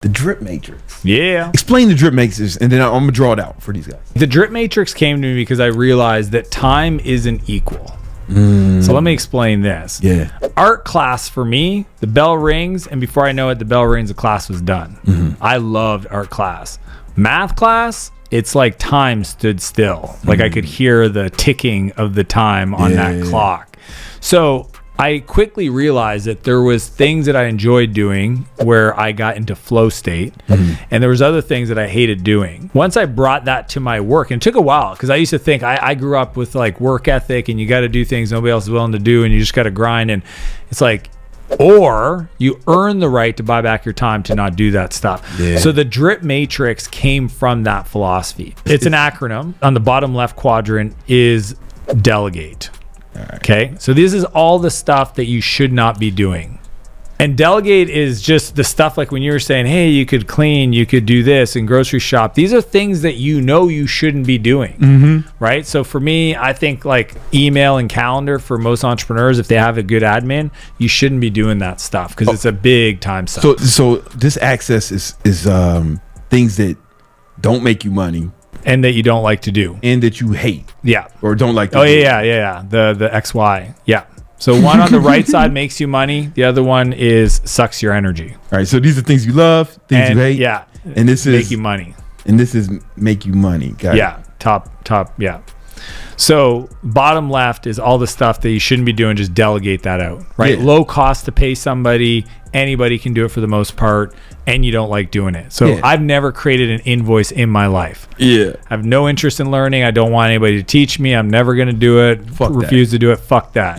The D.R.I.P Matrix. Yeah. Explain the D.R.I.P Matrix, and then I'm gonna draw it out for these guys. The D.R.I.P Matrix came to me because I realized that time isn't equal. So let me explain this. Yeah. Art class for me, the bell rings, and before I know it, the bell rings, the class was done. I loved art class. Math class, it's like time stood still. Like I could hear the ticking of the time on that clock. So I quickly realized that there was things that I enjoyed doing where I got into flow state, and there was other things that I hated doing. Once I brought that to my work, and it took a while because I used to think I grew up with like work ethic, and you got to do things nobody else is willing to do, and you just got to grind, and it's like, or you earn the right to buy back your time to not do that stuff. So the D.R.I.P Matrix came from that philosophy. It's an acronym. On the bottom left quadrant is delegate. Okay, so this is all the stuff that you should not be doing. And delegate is just the stuff like when you were saying, hey, you could clean, you could do this and grocery shop. These are things that you know you shouldn't be doing, right? So for me, I think like email and calendar for most entrepreneurs, if they have a good admin, you shouldn't be doing that stuff because it's a big time suck. So this access is things that don't make you money. And that you don't like to do. And that you hate. Yeah. Or don't like to do. Oh, yeah. The XY. Yeah. So one on the right side makes you money. The other one is sucks your energy. All right. So these are things you love, things you hate. Yeah. And this is make you money. And this is make you money. Got it. Top. Yeah. So bottom left is all the stuff that you shouldn't be doing. Just delegate that out, right? Low cost to pay somebody. Anybody can do it for the most part, and you don't like doing it. So I've never created an invoice in my life. I have no interest in learning. I don't want anybody to teach me. I'm never going to do it. Refuse to do it. Fuck that.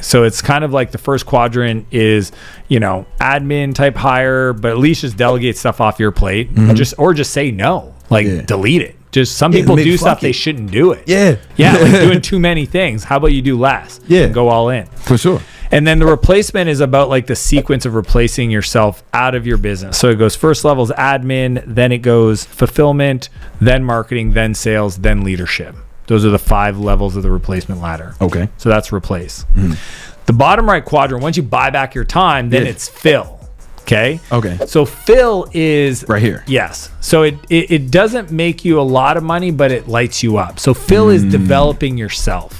So it's kind of like the first quadrant is, admin type hire, but at least just delegate stuff off your plate. Just say no, delete it. Just some people do stuff they shouldn't do it. Like doing too many things. How about you do less? And go all in. For sure. And then the replacement is about like the sequence of replacing yourself out of your business. So it goes first level is admin, then it goes fulfillment, then marketing, then sales, then leadership. Those are the 5 levels of the replacement ladder. Okay. So that's replace. The bottom right quadrant, once you buy back your time, then it's fill. Okay. So fill is right here. Yes. So it doesn't make you a lot of money, but it lights you up. So fill is developing yourself.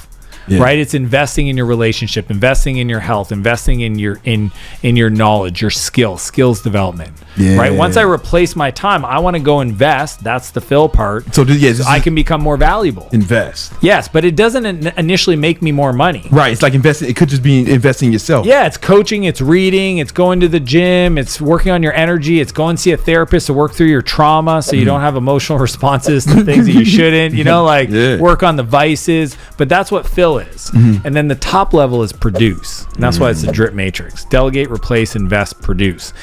Right? It's investing in your relationship, investing in your health, investing in your knowledge, your skills development. Right? Once I replace my time, I want to go invest. That's the fill part. So I can become more valuable. Invest. Yes, but it doesn't initially make me more money. Right. It's like investing. It could just be investing in yourself. Yeah, it's coaching, it's reading, it's going to the gym, it's working on your energy, it's going to see a therapist to work through your trauma so you don't have emotional responses to things that you shouldn't, work on the vices. But that's what fill is. And then the top level is produce. And that's why it's the D.R.I.P Matrix. Delegate, replace, invest, produce.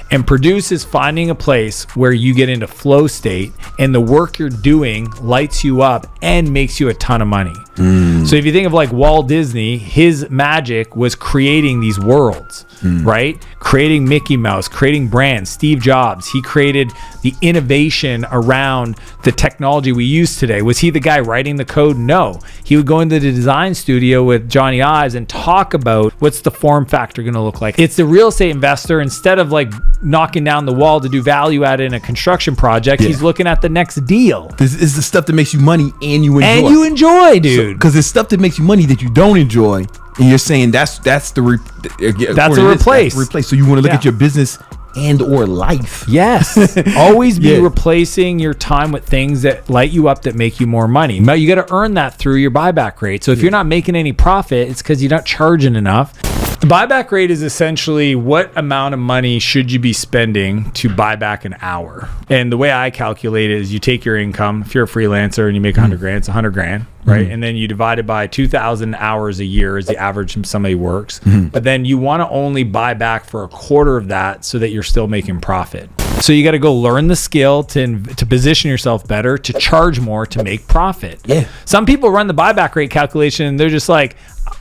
And produce is finding a place where you get into flow state and the work you're doing lights you up and makes you a ton of money. So if you think of like Walt Disney, his magic was creating these worlds, right? Creating Mickey Mouse, creating brands. Steve Jobs, he created the innovation around the technology we use today. Was he the guy writing the code? No. He would go into the design studio with Johnny Ives and talk about what's the form factor going to look like. It's the real estate investor, instead of like knocking down the wall to do value add in a construction project, he's looking at the next deal. This is the stuff that makes you money and you enjoy. And you enjoy, dude. Because there's stuff that makes you money that you don't enjoy, and you're saying that's a replace. So you want to look at your business and or life. Yes. Always be replacing your time with things that light you up, that make you more money. But you got to earn that through your buyback rate. So if you're not making any profit, it's because you're not charging enough. The buyback rate is essentially what amount of money should you be spending to buy back an hour. And the way I calculate it is you take your income. If you're a freelancer and you make 100 grand, it's 100 grand, right? And then you divide it by 2,000 hours a year is the average somebody works. But then you want to only buy back for a quarter of that so that you're still making profit. So you got to go learn the skill to position yourself better, to charge more, to make profit. Some people run the buyback rate calculation and they're just like,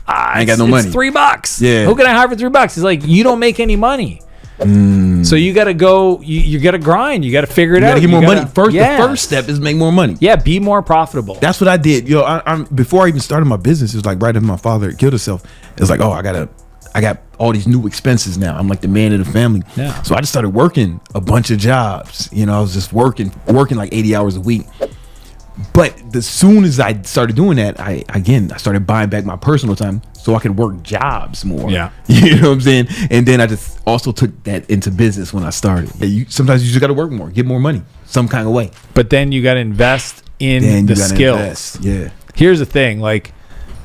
I ain't got no money. It's $3. Who can I hire for $3? It's like, you don't make any money. So you got to go, you got to grind. You got to figure it out. You got to get more money. The first step is make more money. Yeah, be more profitable. That's what I did. I'm before I even started my business, it was like right after my father killed himself. It was like, oh, I I got all these new expenses now. I'm like the man of the family. Yeah. So I just started working a bunch of jobs. You know, I was just working like 80 hours a week. But as soon as I started doing that, I started buying back my personal time so I could work jobs more. Yeah. You know what I'm saying? And then I just also took that into business when I started. Sometimes you just got to work more, get more money, some kind of way. But then you got to invest in the skills. Invest. Yeah. Here's the thing, like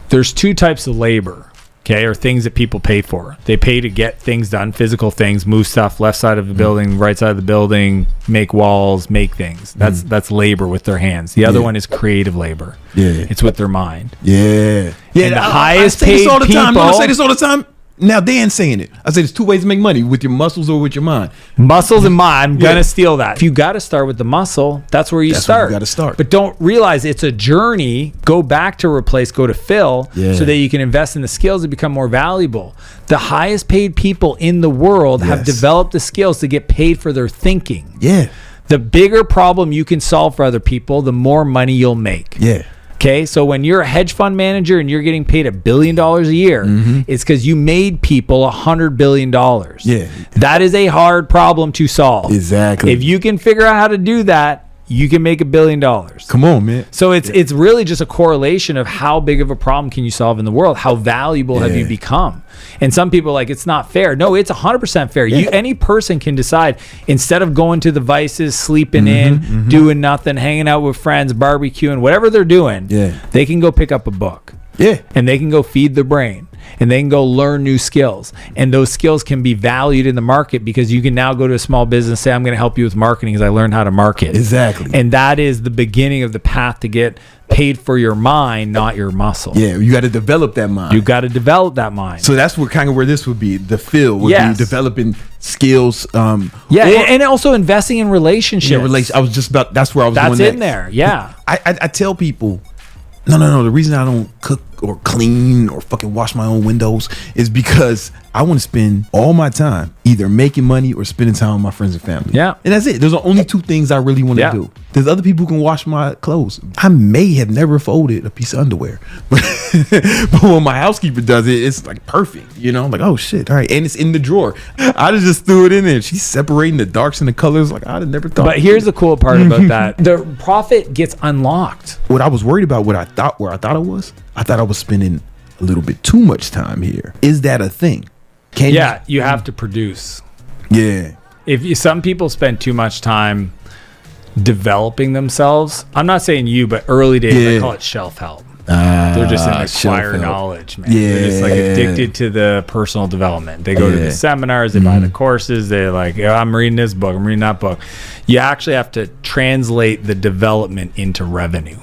there's two types of labor. Okay, or things that people pay for. They pay to get things done, physical things, move stuff left side of the building, right side of the building, make walls, make things. That's labor with their hands. The other one is creative labor. Yeah. It's with their mind. Yeah. Yeah. And the I highest say paid this all the people. time. No, I say this all the time. Now Dan's saying it. I say there's two ways to make money, with your muscles or with your mind. Muscles and mind. I'm gonna steal that. If you got to start with the muscle, that's where you That's start. where you gotta start. But don't realize it's a journey. Go back to replace, go to fill, so that you can invest in the skills to become more valuable. The highest paid people in the world have developed the skills to get paid for their thinking. Yeah. The bigger problem you can solve for other people, the more money you'll make. Yeah. Okay, so when you're a hedge fund manager and you're getting paid $1 billion a year, it's because you made people $100 billion. Yeah. That is a hard problem to solve. Exactly. If you can figure out how to do that, you can make $1 billion. Come on, man. So it's really just a correlation of how big of a problem can you solve in the world? How valuable have you become? And some people are like, it's not fair. No, it's 100% fair. Yeah. Any person can decide, instead of going to the vices, sleeping in, doing nothing, hanging out with friends, barbecuing, whatever they're doing, they can go pick up a book. Yeah. And they can go feed the brain, and they can go learn new skills. And those skills can be valued in the market, because you can now go to a small business and say, I'm going to help you with marketing because I learned how to market. Exactly. And that is the beginning of the path to get paid for your mind, not your muscle. Yeah, you got to develop that mind. You got to develop that mind. So that's where this would be. The field would be developing skills. And also investing in relationships. Yeah, I was just about. That's where I was. That's going in there. Yeah. I tell people, no. The reason I don't cook or clean or fucking wash my own windows is because I want to spend all my time either making money or spending time with my friends and family. Yeah. And that's it. Those are only two things I really want to do. There's other people who can wash my clothes. I may have never folded a piece of underwear, but when my housekeeper does it, it's like perfect. You know, like, oh shit, all right, and it's in the drawer. I just threw it in there. She's separating the darks and the colors. Like, I'd have never thought. But here's the cool part about that: the profit gets unlocked. What I was worried about, where I thought it was spending a little bit too much time here. Is that a thing? You have to produce. Yeah. Some people spend too much time developing themselves. I'm not saying you, but early days, I call it shelf help. They're just in acquire knowledge, man. Yeah. They're just like addicted to the personal development. They go to the seminars, they buy the courses, they're like, I'm reading this book, I'm reading that book. You actually have to translate the development into revenue.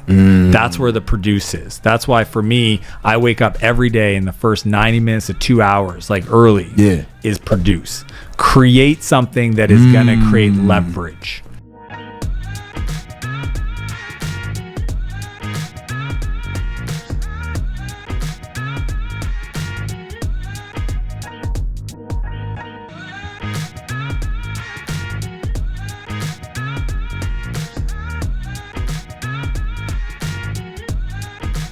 That's where the produce is. That's why for me, I wake up every day in the first 90 minutes to 2 hours, like early, is produce. Create something that is going to create leverage.